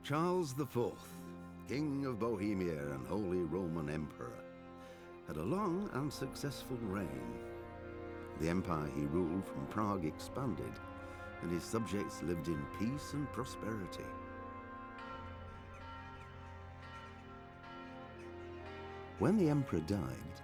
Charles IV, King of Bohemia and Holy Roman Emperor, had a long and successful reign. The empire he ruled from Prague expanded, and his subjects lived in peace and prosperity. When the emperor died,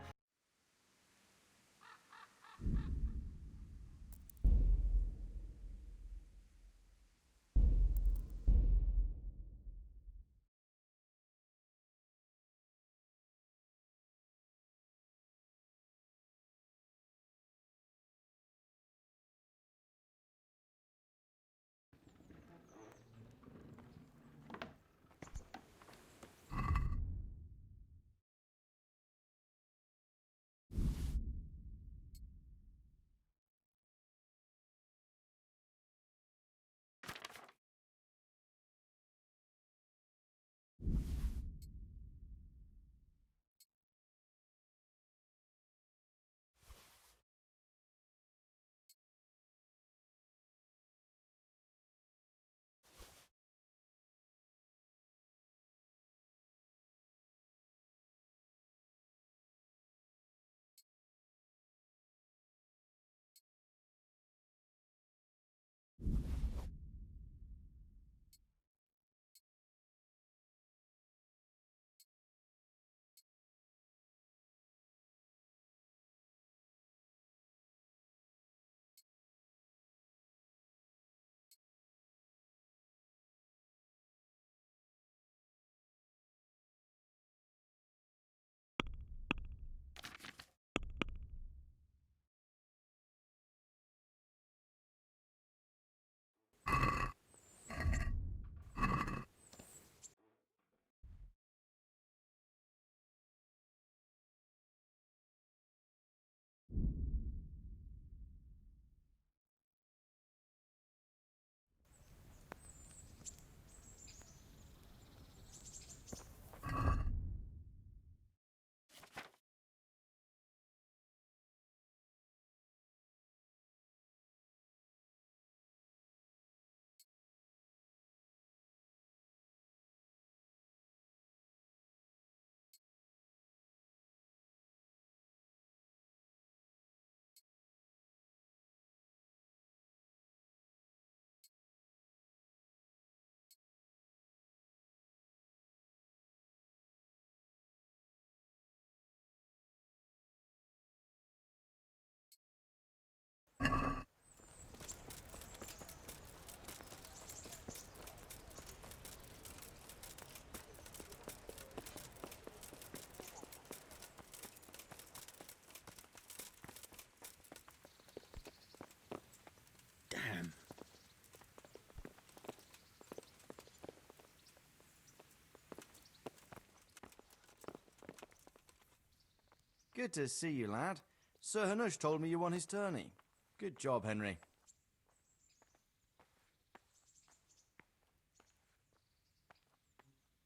Good to see you, lad. Sir Hanush told me you won his tourney. Good job, Henry.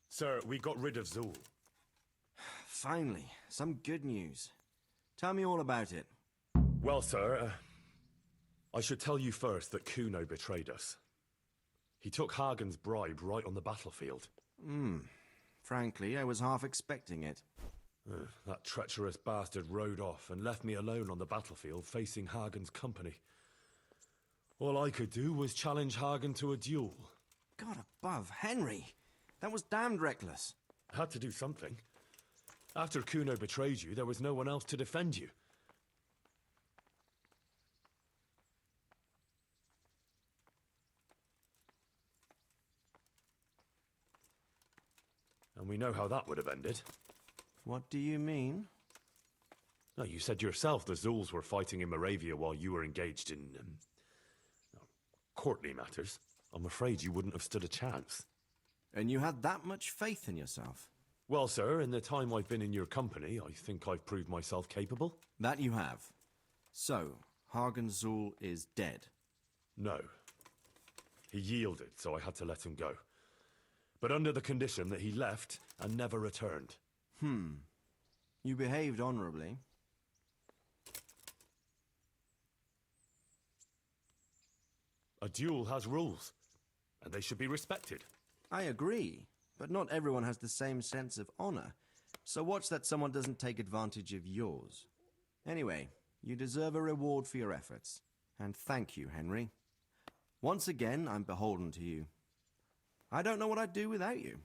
Sir, we got rid of Zool. Finally, some good news. Tell me all about it. Well, sir, I should tell you first that Kuno betrayed us. He took Hagen's bribe right on the battlefield. Frankly, I was half expecting it. That treacherous bastard rode off and left me alone on the battlefield facing Hagen's company. All I could do was challenge Hagen to a duel. God above, Henry! That was damned reckless. Had to do something. After Kuno betrayed you, there was no one else to defend you. And we know how that would have ended. What do you mean? No, you said yourself the Zuls were fighting in Moravia while you were engaged in courtly matters. I'm afraid you wouldn't have stood a chance. And you had that much faith in yourself? Well, sir, in the time I've been in your company, I think I've proved myself capable. That you have. So, Hagen Zul is dead? No. He yielded, so I had to let him go. But under the condition that he left and never returned. You behaved honorably. A duel has rules, and they should be respected. I agree, but not everyone has the same sense of honor. So watch that someone doesn't take advantage of yours. Anyway, you deserve a reward for your efforts. And thank you, Henry. Once again, I'm beholden to you. I don't know what I'd do without you.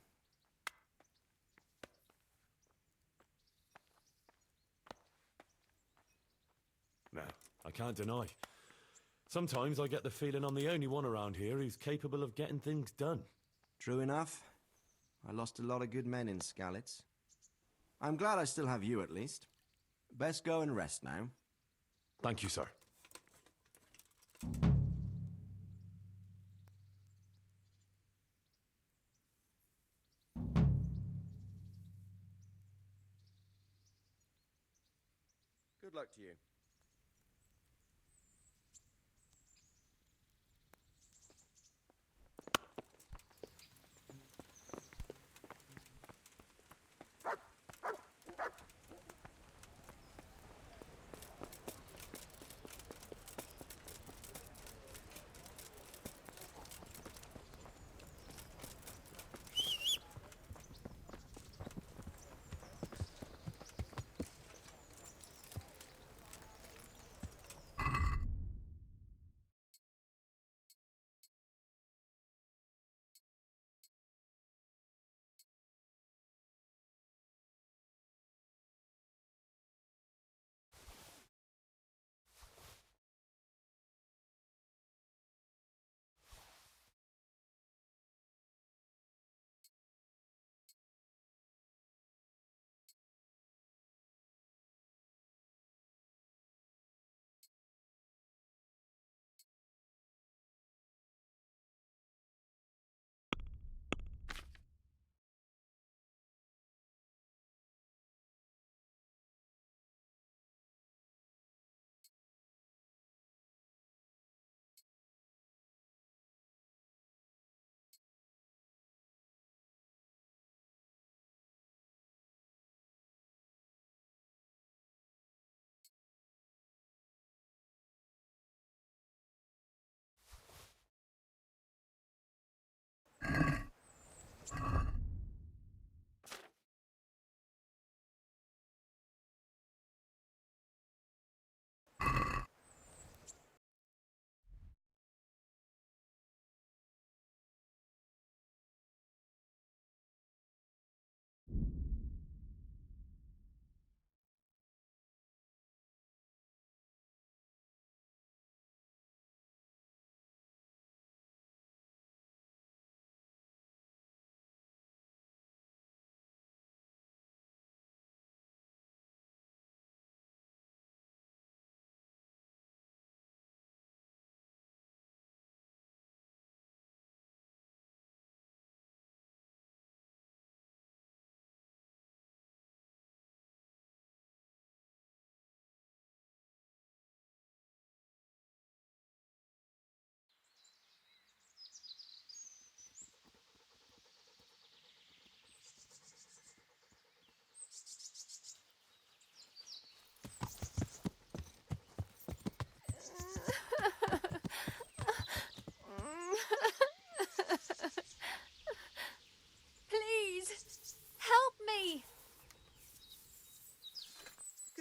No, I can't deny. Sometimes I get the feeling I'm the only one around here who's capable of getting things done. True enough. I lost a lot of good men in Skalitz. I'm glad I still have you, at least. Best go and rest now. Thank you, sir. Good luck to you.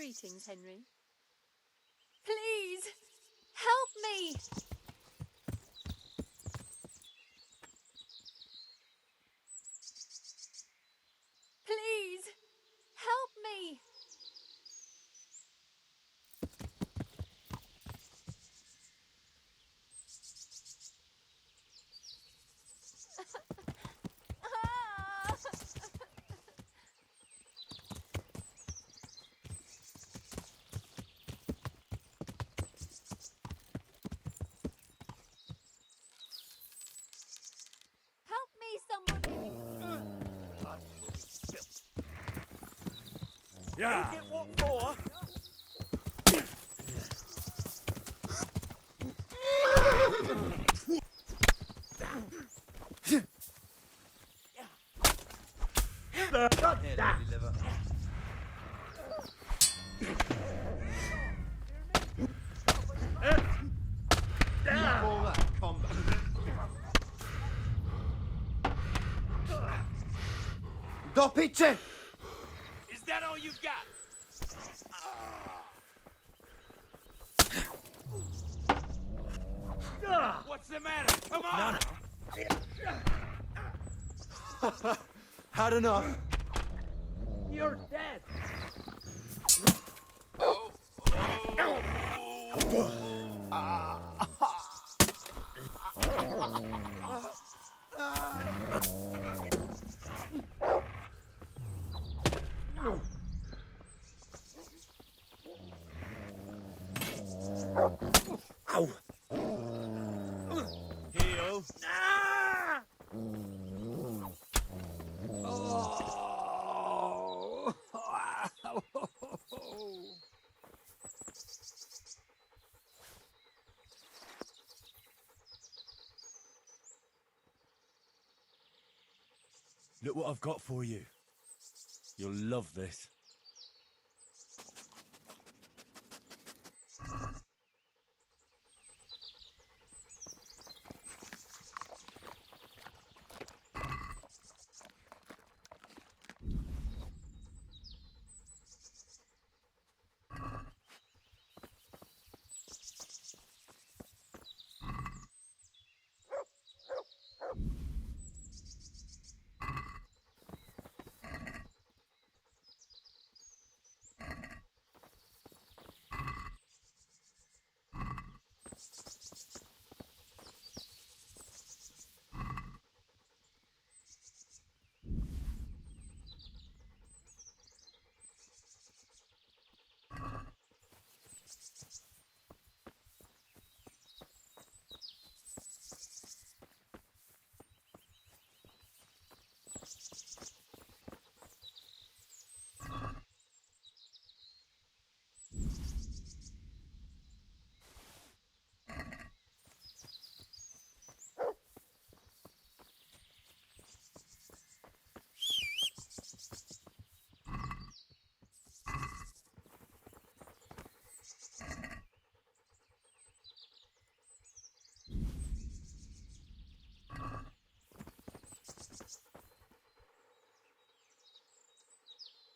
Greetings, Henry. Please, help me! Please, help me! Yeah. Get what for? Stop it! Is that all you've got? What's the matter? Come on! Had enough. You're dead! Heal. Look what I've got for you. You'll love this.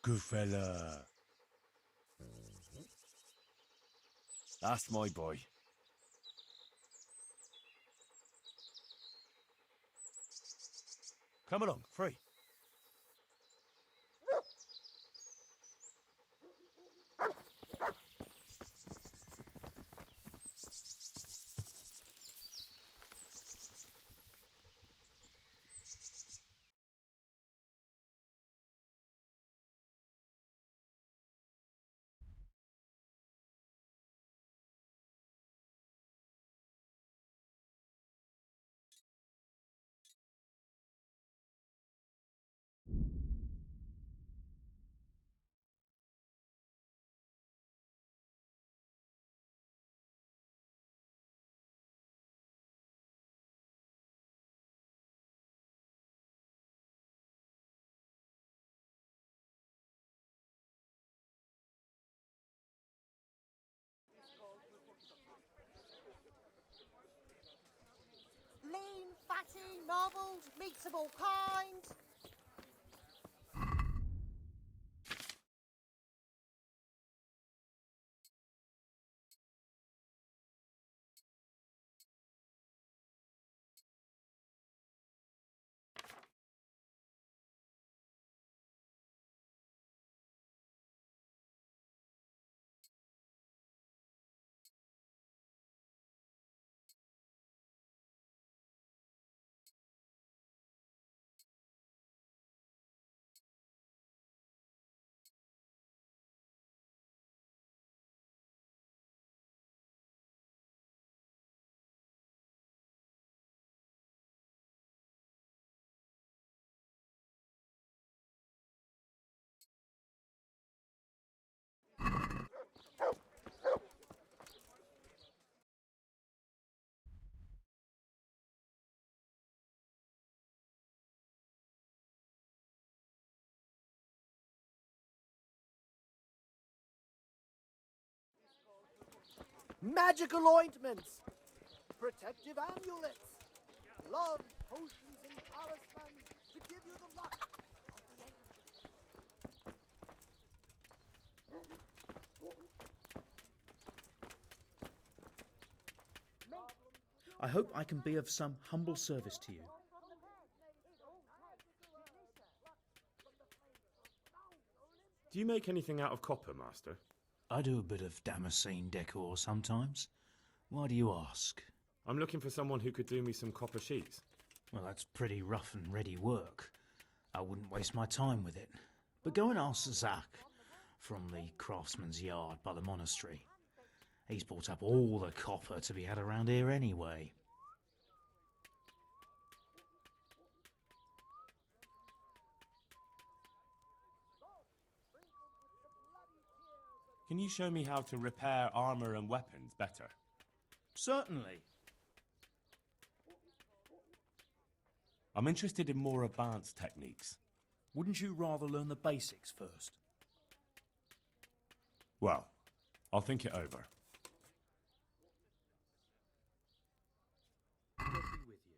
Good fella. That's my boy. Come along, free. Lean, fatty, marbled, meats of all kinds. Magical ointments. Protective amulets. Love potions and talismans to give you the luck of the ancient. I hope I can be of some humble service to you. Do you make anything out of copper, Master? I do a bit of Damascene decor sometimes. Why do you ask? I'm looking for someone who could do me some copper sheets. Well, that's pretty rough and ready work. I wouldn't waste my time with it. But go and ask Zach from the craftsman's yard by the monastery. He's bought up all the copper to be had around here anyway. Can you show me how to repair armor and weapons better? Certainly. I'm interested in more advanced techniques. Wouldn't you rather learn the basics first? Well, I'll think it over. God be with you.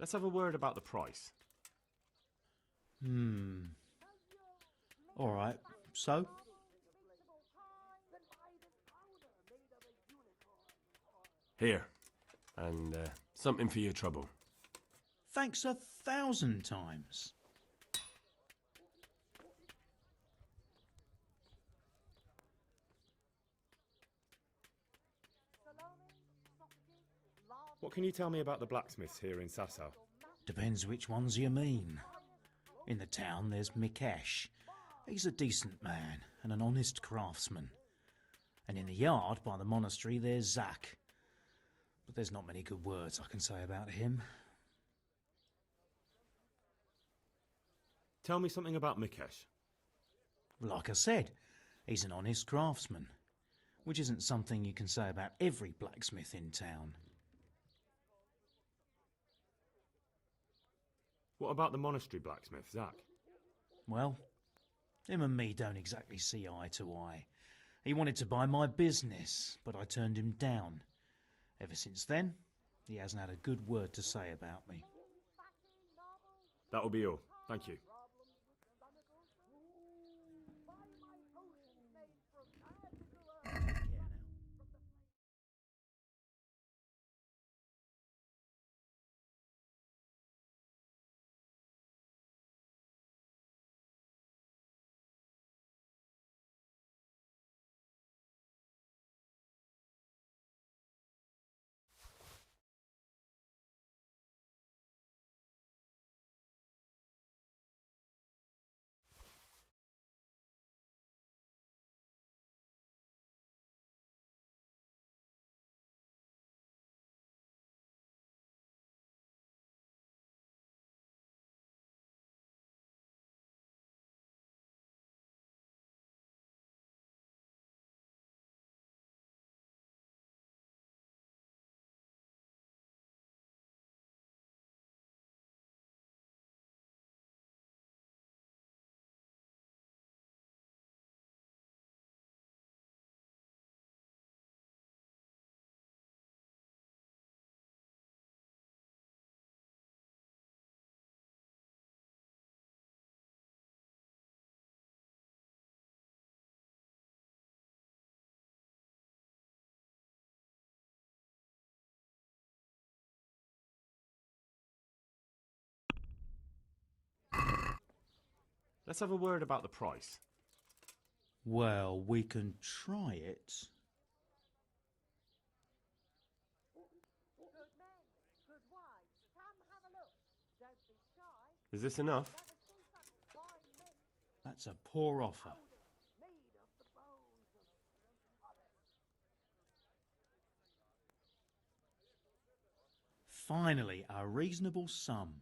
Let's have a word about the price. All right, so? Here. And something for your trouble. Thanks 1,000 times. What can you tell me about the blacksmiths here in Sasau? Depends which ones you mean. In the town there's Mikesh. He's a decent man and an honest craftsman. And in the yard by the monastery there's Zach. But there's not many good words I can say about him. Tell me something about Mikesh. Like I said, he's an honest craftsman, which isn't something you can say about every blacksmith in town. What about the monastery blacksmith, Zach? Well, him and me don't exactly see eye to eye. He wanted to buy my business, but I turned him down. Ever since then, he hasn't had a good word to say about me. That'll be all. Thank you. Let's have a word about the price. Well, we can try it. Good men, good wives, come have a look. Don't be shy. Is this enough? Never see such fine men That's a poor offer. made of the bones of Finally, a reasonable sum.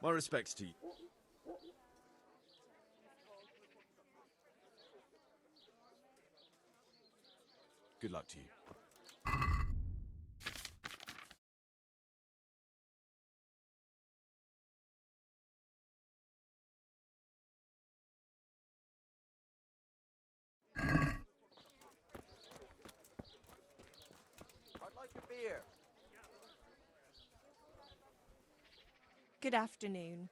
My respects to you. Good luck to you. I'd like a beer. Good afternoon.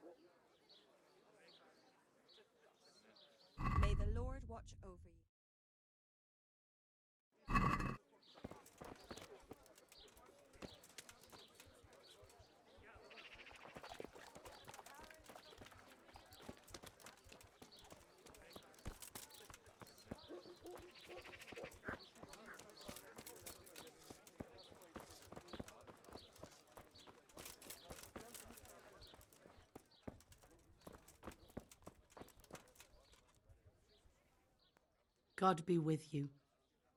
May the Lord watch over you. God be with you.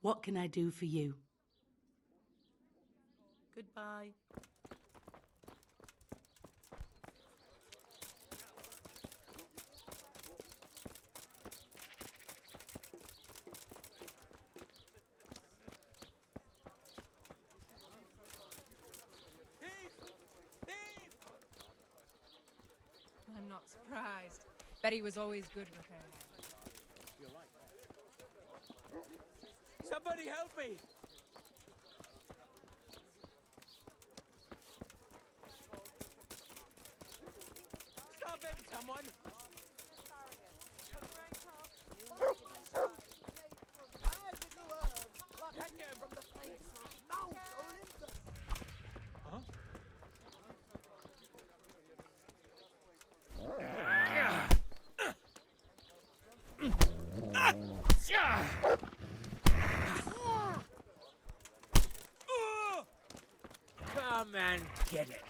What can I do for you? Goodbye. I'm not surprised. Betty was always good with her. Somebody help me! Stop it, someone! Huh? Come and get it.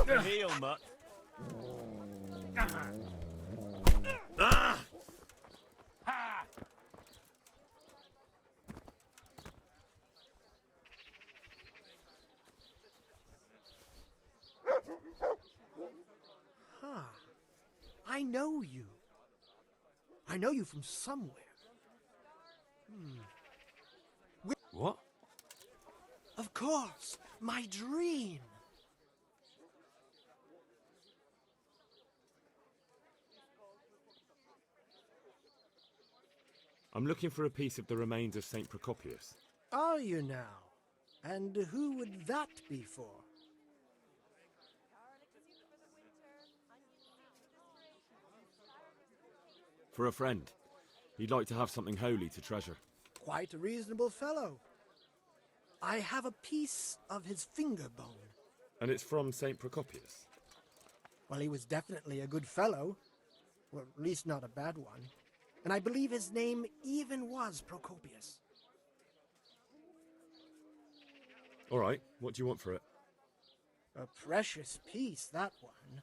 The heel, mutt. Huh. I know you. I know you from somewhere. What? Of course, my dream. I'm looking for a piece of the remains of St. Procopius. Are you now? And who would that be for? For a friend. He'd like to have something holy to treasure. Quite a reasonable fellow. I have a piece of his finger bone. And it's from St. Procopius. Well, he was definitely a good fellow. Well, at least not a bad one. And I believe his name even was Procopius. All right, what do you want for it? A precious piece, that one.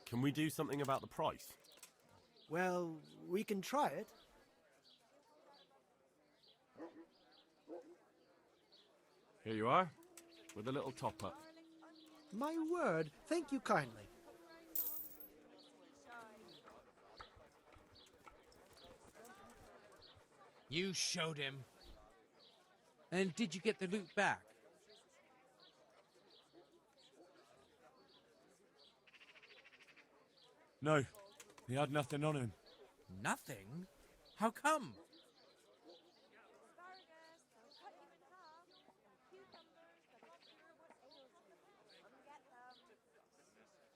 Can we do something about the price? Well, we can try it. Here you are, with a little top-up. My word, thank you kindly. You showed him. And did you get the loot back? No, he had nothing on him. Nothing? How come?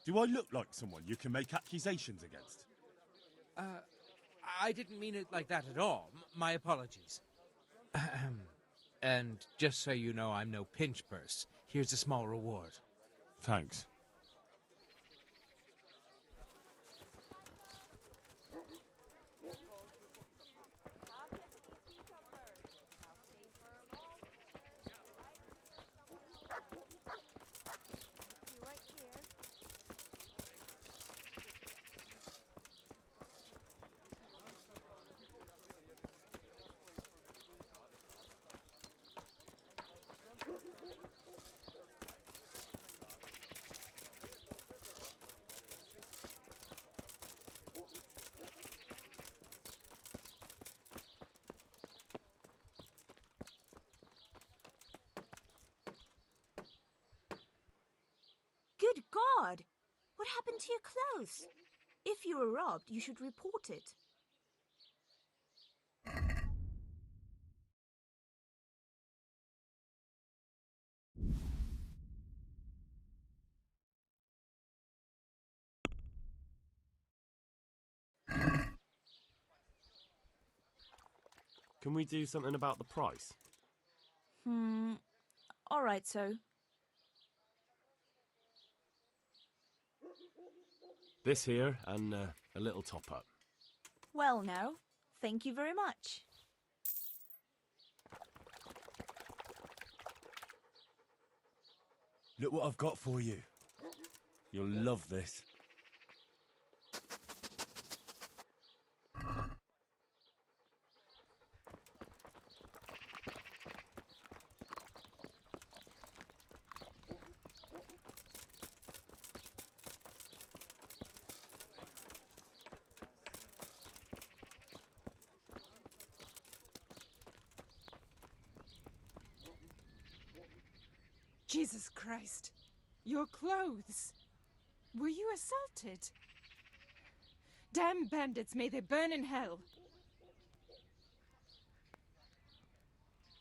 Do I look like someone you can make accusations against? I didn't mean it like that at all. My apologies. Ahem. And just so you know, I'm no pinch purse. Here's a small reward. Thanks. Good God! What happened to your clothes? If you were robbed, you should report it. Can we do something about the price? All right, so. This here and a little top up. Well, now, thank you very much. Look what I've got for you. You'll love this. Jesus Christ. Your clothes. Were you assaulted? Damn bandits, may they burn in hell.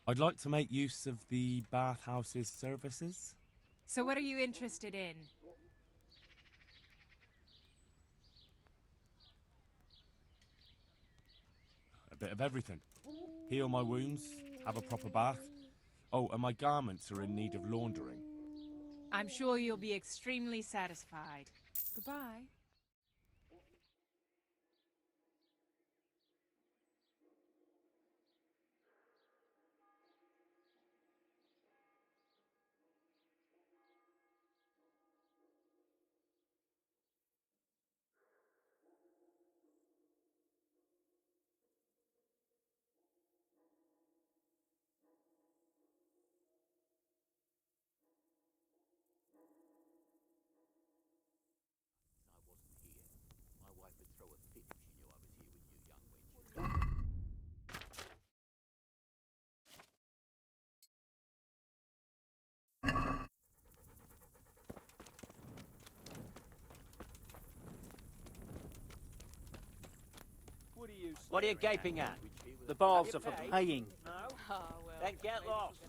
I'd like to make use of the bathhouse's services. So what are you interested in? A bit of everything. Heal my wounds, have a proper bath. Oh, and my garments are in need of laundering. I'm sure you'll be extremely satisfied. Goodbye. What are you gaping at? The bars are for paying. No? Then get lost.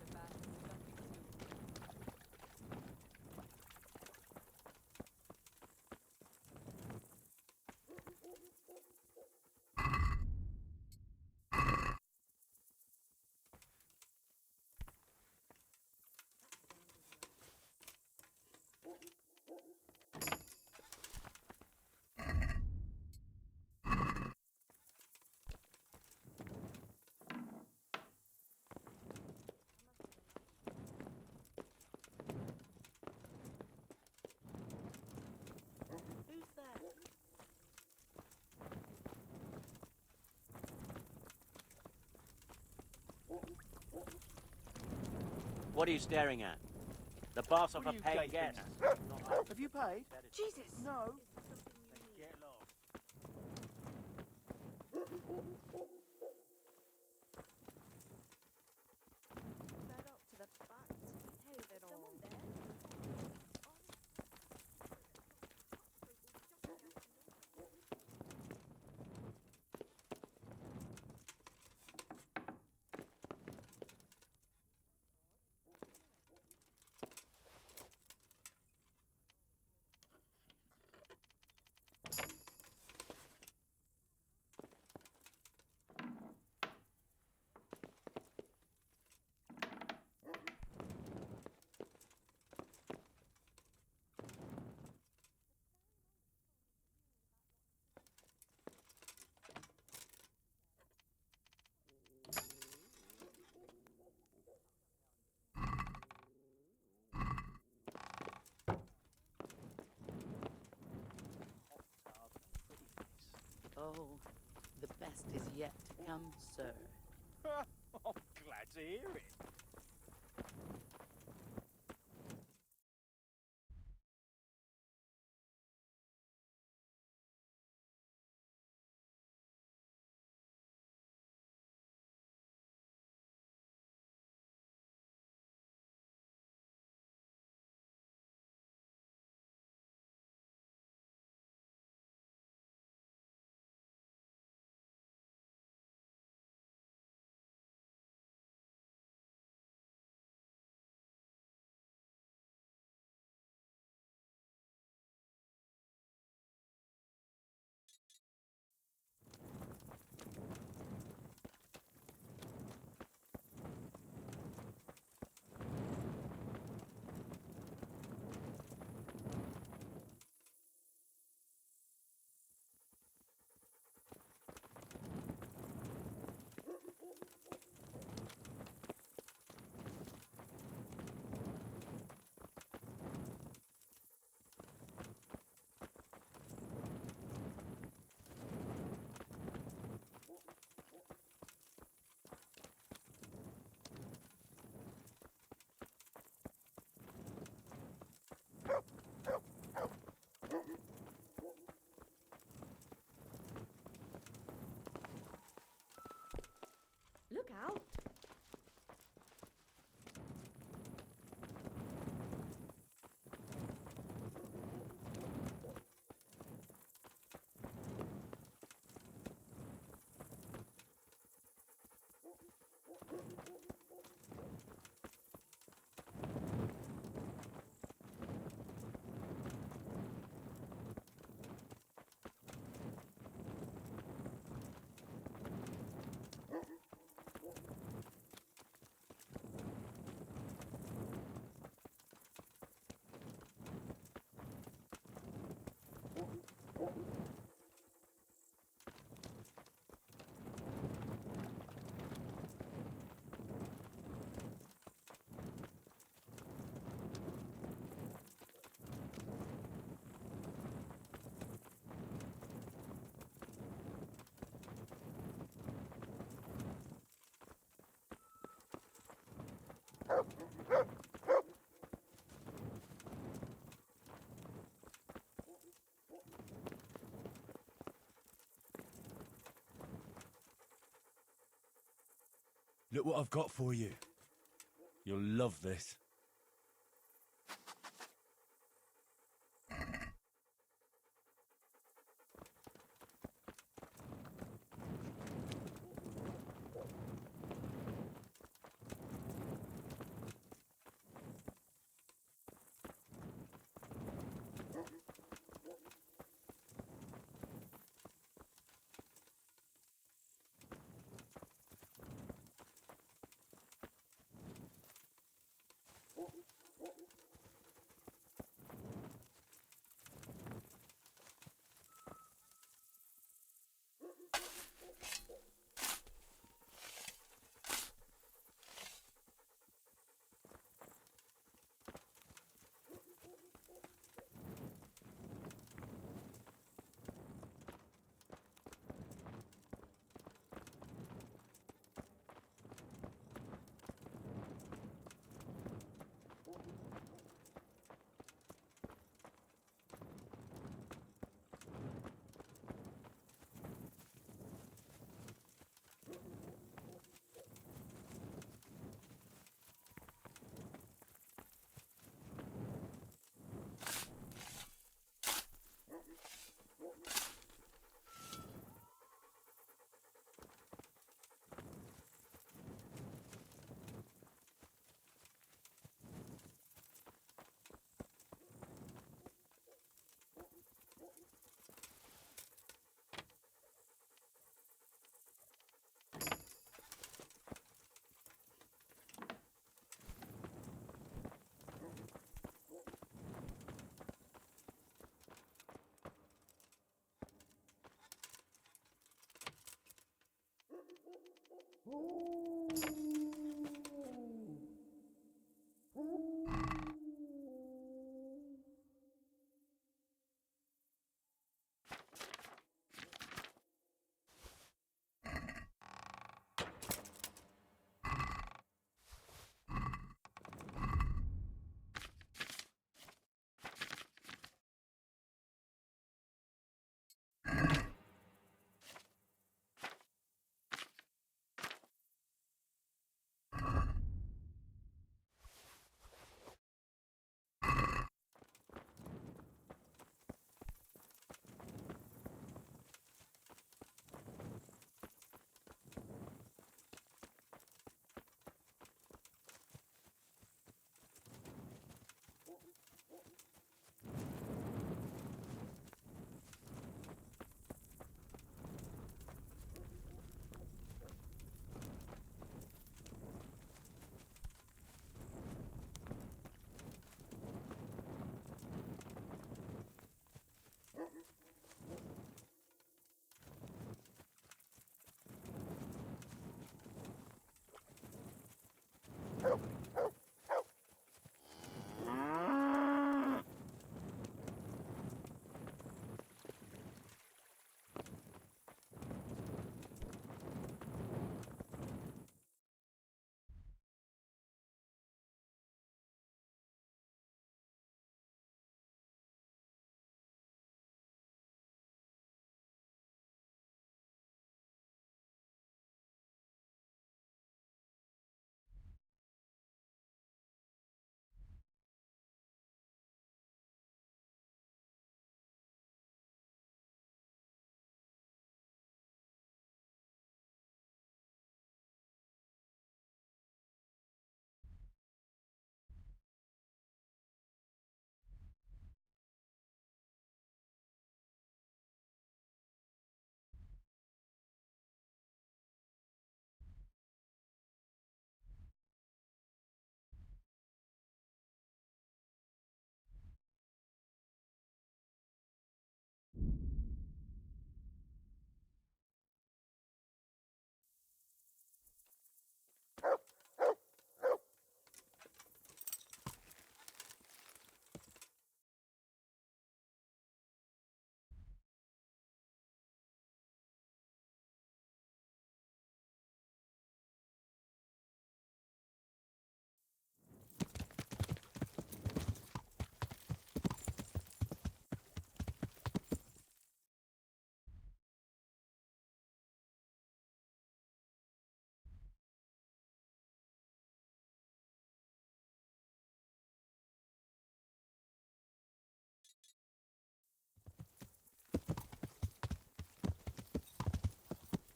What are you staring at? The boss of a paid guest. Have you paid? Jesus! No. Get lost. Fed up to the fact. Hey, there. Someone there? Oh, the best is yet to come, sir. I'm glad to hear it. Look out! Look what I've got for you. You'll love this.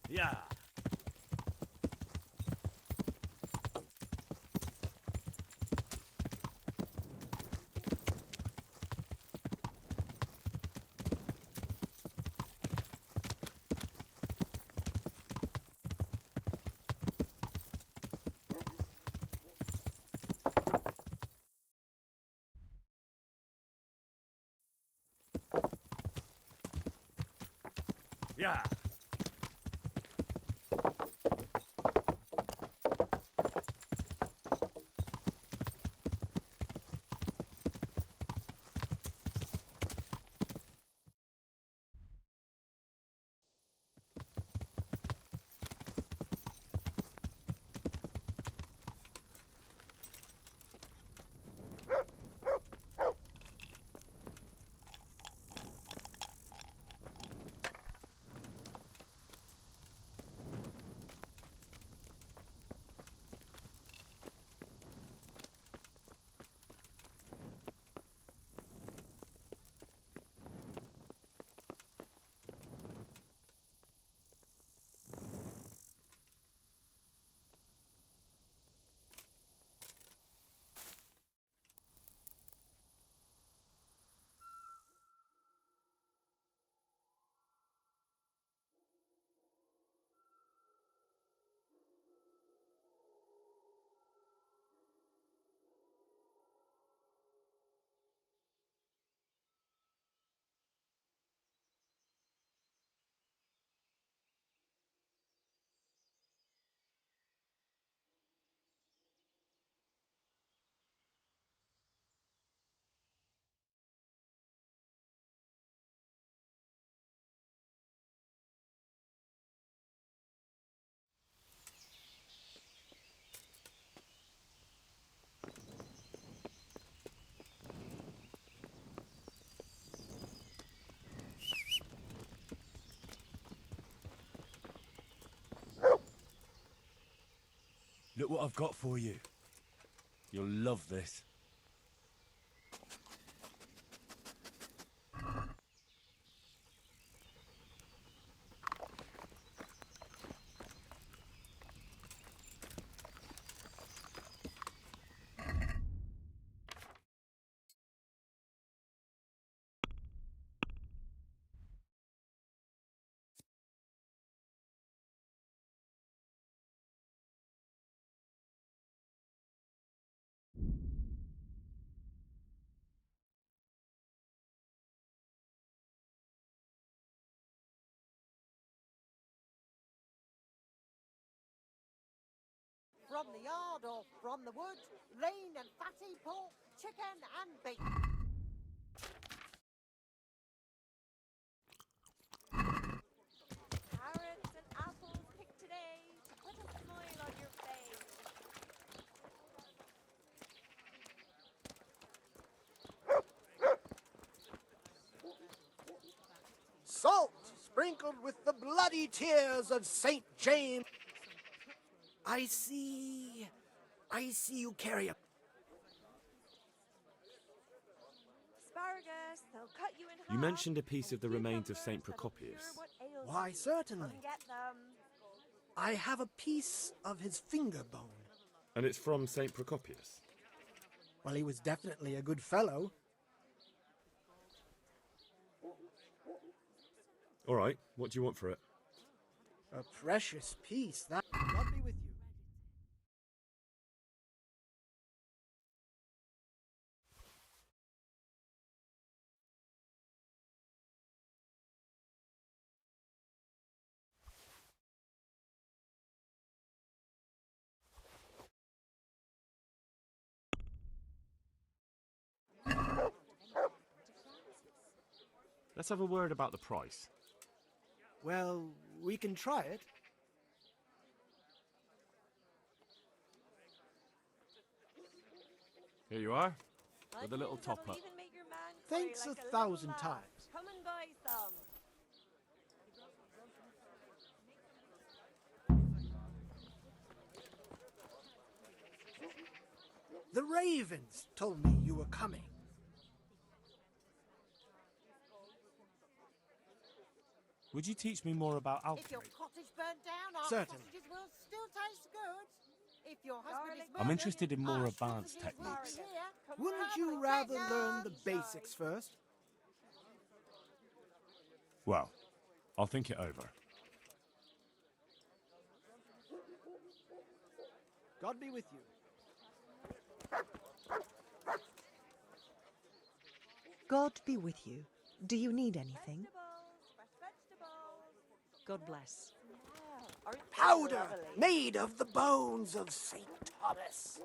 Yeah. Yeah. Look what I've got for you. You'll love this. From the yard or from the wood, lean and fatty pork, chicken and beef. Carrots and apples picked today to put a smile on your face. Salt sprinkled with the bloody tears of St. James. I see you carry a... Asparagus, they'll cut you in half. You mentioned a piece of the remains of St. Procopius. Why, certainly. Come get them. I have a piece of his finger bone. And it's from St. Procopius? Well, he was definitely a good fellow. All right, what do you want for it? A precious piece, that... God be with you. Let's have a word about the price. Well, we can try it. Here you are, with a little top up. Even make your man Thanks cry like a thousand little lad. times. Come and buy some. The ravens told me you were coming. Would you teach me more about If your Alchemy? cottage burnt down, our Certainly. sausages will still taste good. If your husband is I'm murdered, interested in more our advanced sausages will techniques. be here. Wouldn't Come you and rather get learn the none. basics first? Well, I'll think it over. God be with you. God be with you. Do you need anything? Fresh vegetables. God bless. Aren't they Powder lovely? made of the bones of St. Thomas.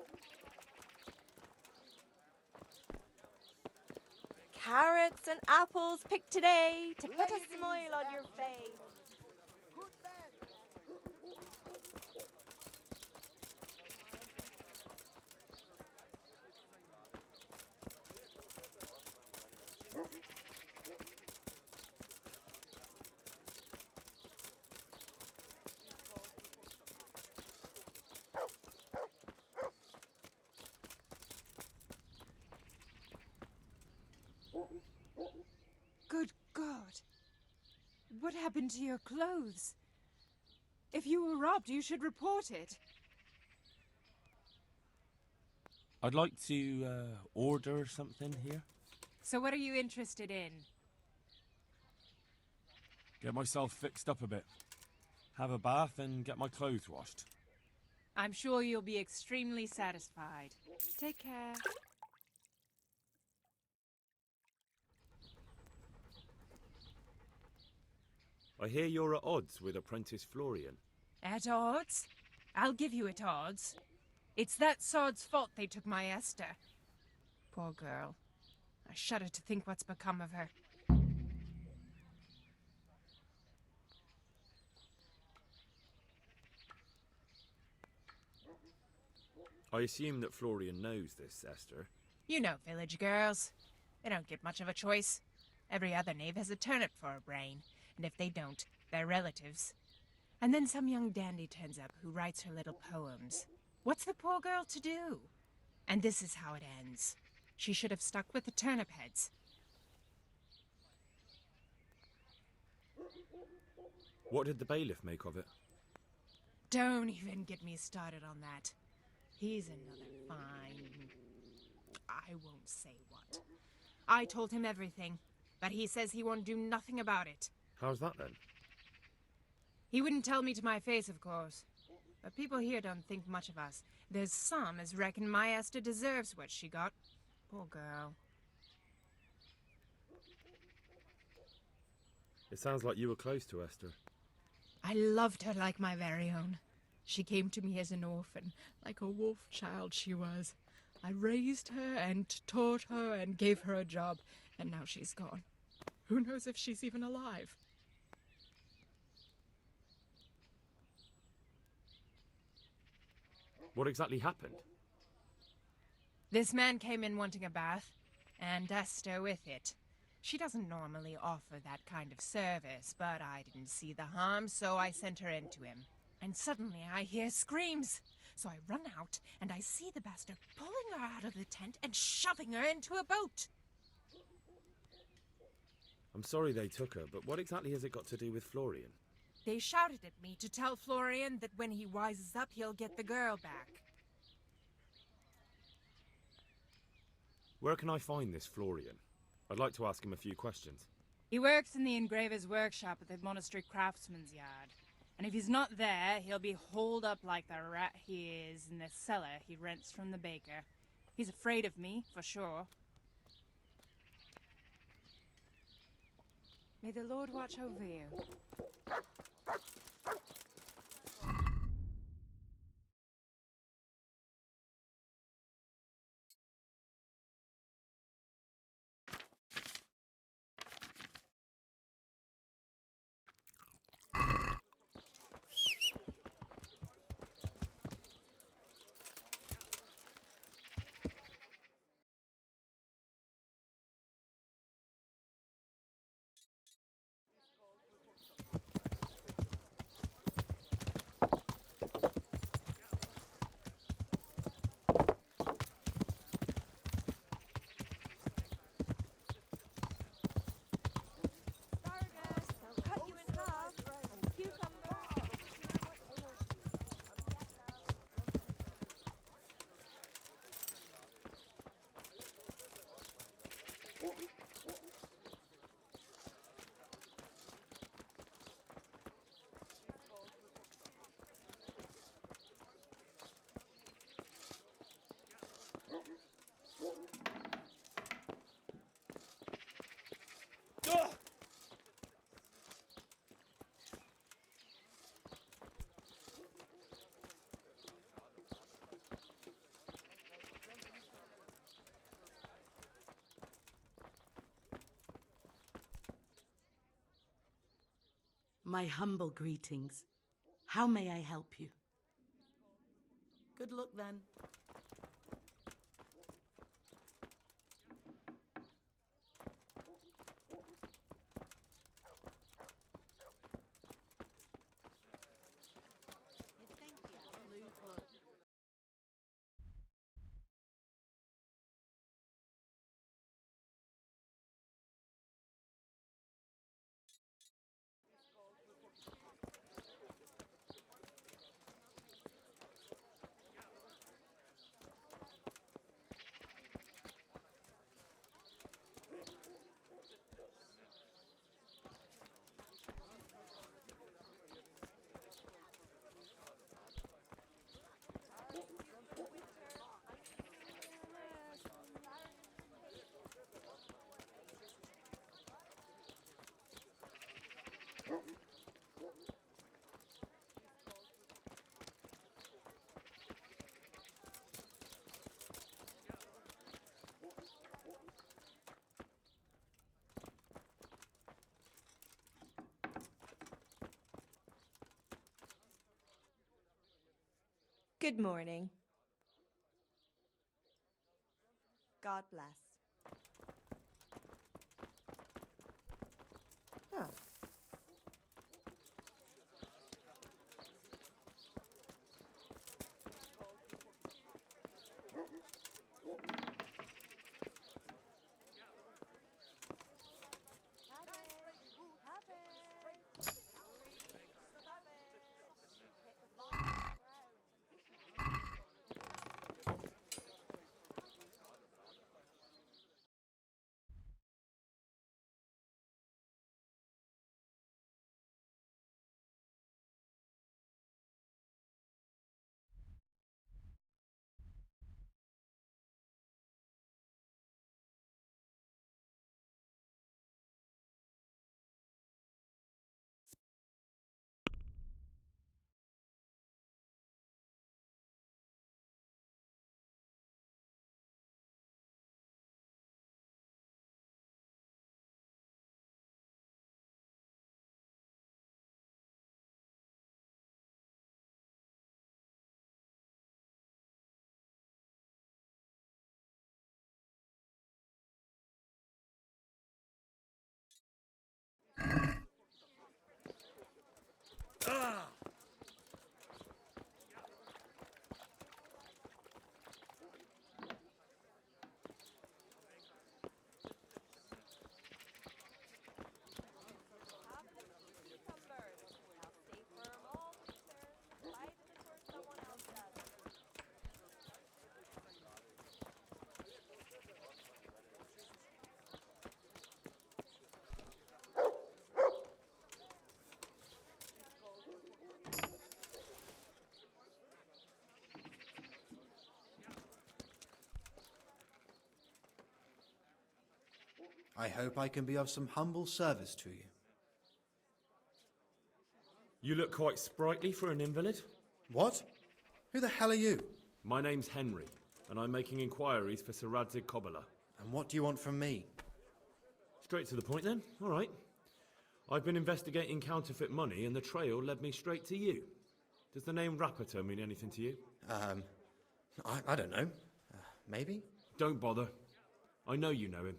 Carrots and apples picked today to put a smile on your face. Good God. What happened to your clothes? If you were robbed, you should report it. I'd like to order something here. So what are you interested in? Get myself fixed up a bit. Have a bath and get my clothes washed. I'm sure you'll be extremely satisfied. Take care. I hear you're at odds with apprentice Florian. At odds? I'll give you at odds. It's that sod's fault they took my Esther. Poor girl. I shudder to think what's become of her. I assume that Florian knows this, Esther. You know village girls. They don't get much of a choice. Every other knave has a turnip for a brain, and if they don't, they're relatives. And then some young dandy turns up who writes her little poems. What's the poor girl to do? And this is how it ends. She should have stuck with the turnip heads. What did the bailiff make of it? Don't even get me started on that. He's another fine... I won't say what. I told him everything, but he says he won't do nothing about it. How's that then? He wouldn't tell me to my face, of course. But people here don't think much of us. There's some as reckon my Esther deserves what she got. Poor girl. It sounds like you were close to Esther. I loved her like my very own. She came to me as an orphan, like a wolf child she was. I raised her and taught her and gave her a job, and now she's gone. Who knows if she's even alive? What exactly happened? This man came in wanting a bath, and Esther with it. She doesn't normally offer that kind of service, but I didn't see the harm, so I sent her in to him. And suddenly I hear screams. So I run out, and I see the bastard pulling her out of the tent and shoving her into a boat. I'm sorry they took her, but what exactly has it got to do with Florian? They shouted at me to tell Florian that when he wises up, he'll get the girl back. Where can I find this Florian? I'd like to ask him a few questions. He works in the engraver's workshop at the monastery craftsman's yard. And if he's not there, he'll be holed up like the rat he is in the cellar he rents from the baker. He's afraid of me, for sure. May the Lord watch over you. My humble greetings. How may I help you? Good luck then. Good morning. God bless. Huh. I hope I can be of some humble service to you. You look quite sprightly for an invalid. What? Who the hell are you? My name's Henry, and I'm making inquiries for Sir Radzig Kobyla. And what do you want from me? Straight to the point then. All right. I've been investigating counterfeit money, and the trail led me straight to you. Does the name Rapiter mean anything to you? I don't know. Maybe? Don't bother. I know you know him.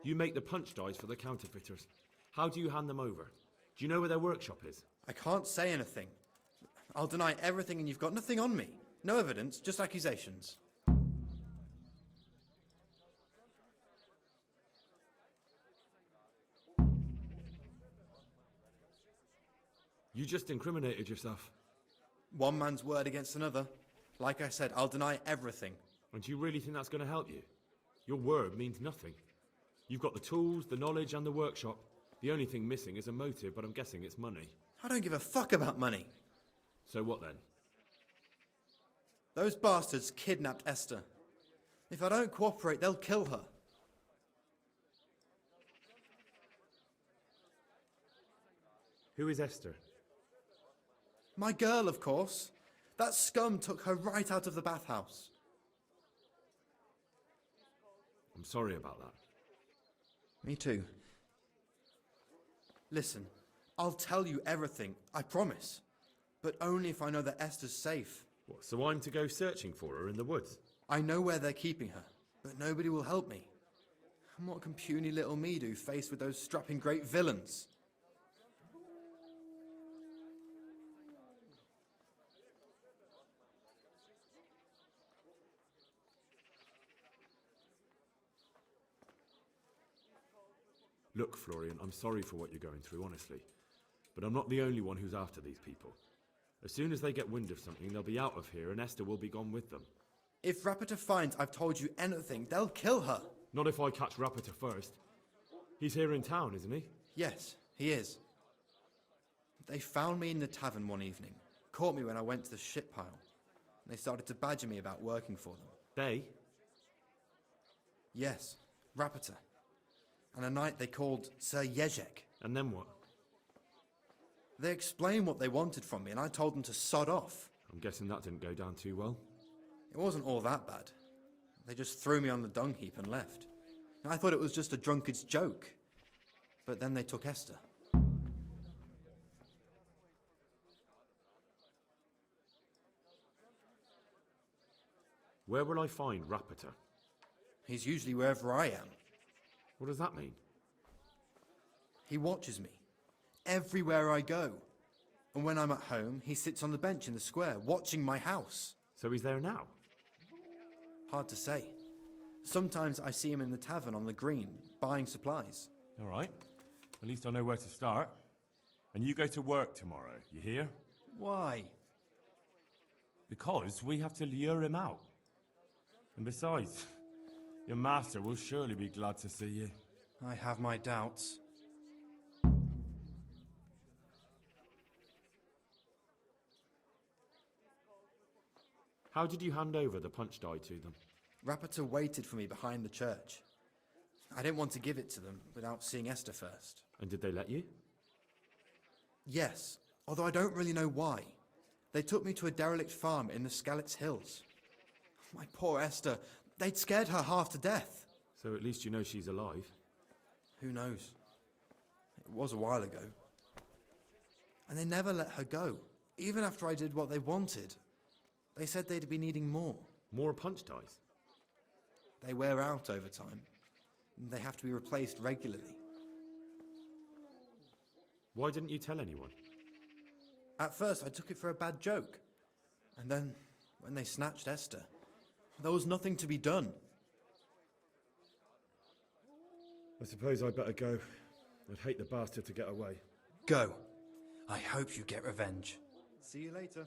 You make the punch dies for the counterfeiters. How do you hand them over? Do you know where their workshop is? I can't say anything. I'll deny everything and you've got nothing on me. No evidence, just accusations. You just incriminated yourself. One man's word against another. Like I said, I'll deny everything. And do you really think that's going to help you? Your word means nothing. You've got the tools, the knowledge and the workshop. The only thing missing is a motive, but I'm guessing it's money. I don't give a fuck about money. So what then? Those bastards kidnapped Esther. If I don't cooperate, they'll kill her. Who is Esther? My girl, of course. That scum took her right out of the bathhouse. I'm sorry about that. Me too. Listen, I'll tell you everything, I promise. But only if I know that Esther's safe. What, so I'm to go searching for her in the woods? I know where they're keeping her, but nobody will help me. And what can puny little me do faced with those strapping great villains? Look, Florian, I'm sorry for what you're going through, honestly. But I'm not the only one who's after these people. As soon as they get wind of something, they'll be out of here and Esther will be gone with them. If Rapiter finds I've told you anything, they'll kill her. Not if I catch Rapiter first. He's here in town, isn't he? Yes, he is. They found me in the tavern one evening, caught me when I went to the ship pile. They started to badger me about working for them. They? Yes, Rapiter. And a night they called Sir Jezek. And then what? They explained what they wanted from me and I told them to sod off. I'm guessing that didn't go down too well. It wasn't all that bad. They just threw me on the dung heap and left. I thought it was just a drunkard's joke. But then they took Esther. Where will I find Rapiter? He's usually wherever I am. What does that mean? He watches me. Everywhere I go. And when I'm at home, he sits on the bench in the square, watching my house. So he's there now? Hard to say. Sometimes I see him in the tavern on the green, buying supplies. All right. At least I know where to start. And you go to work tomorrow, you hear? Why? Because we have to lure him out. And besides, your master will surely be glad to see you. I have my doubts. How did you hand over the punch die to them? Rapiter waited for me behind the church. I didn't want to give it to them without seeing Esther first. And did they let you? Yes, although I don't really know why. They took me to a derelict farm in the Skalitz Hills. My poor Esther, they'd scared her half to death. So at least you know she's alive. Who knows? It was a while ago. And they never let her go, even after I did what they wanted. They said they'd be needing more. More punch dies? They wear out over time. And they have to be replaced regularly. Why didn't you tell anyone? At first, I took it for a bad joke. And then, when they snatched Esther, there was nothing to be done. I suppose I'd better go. I'd hate the bastard to get away. Go. I hope you get revenge. See you later.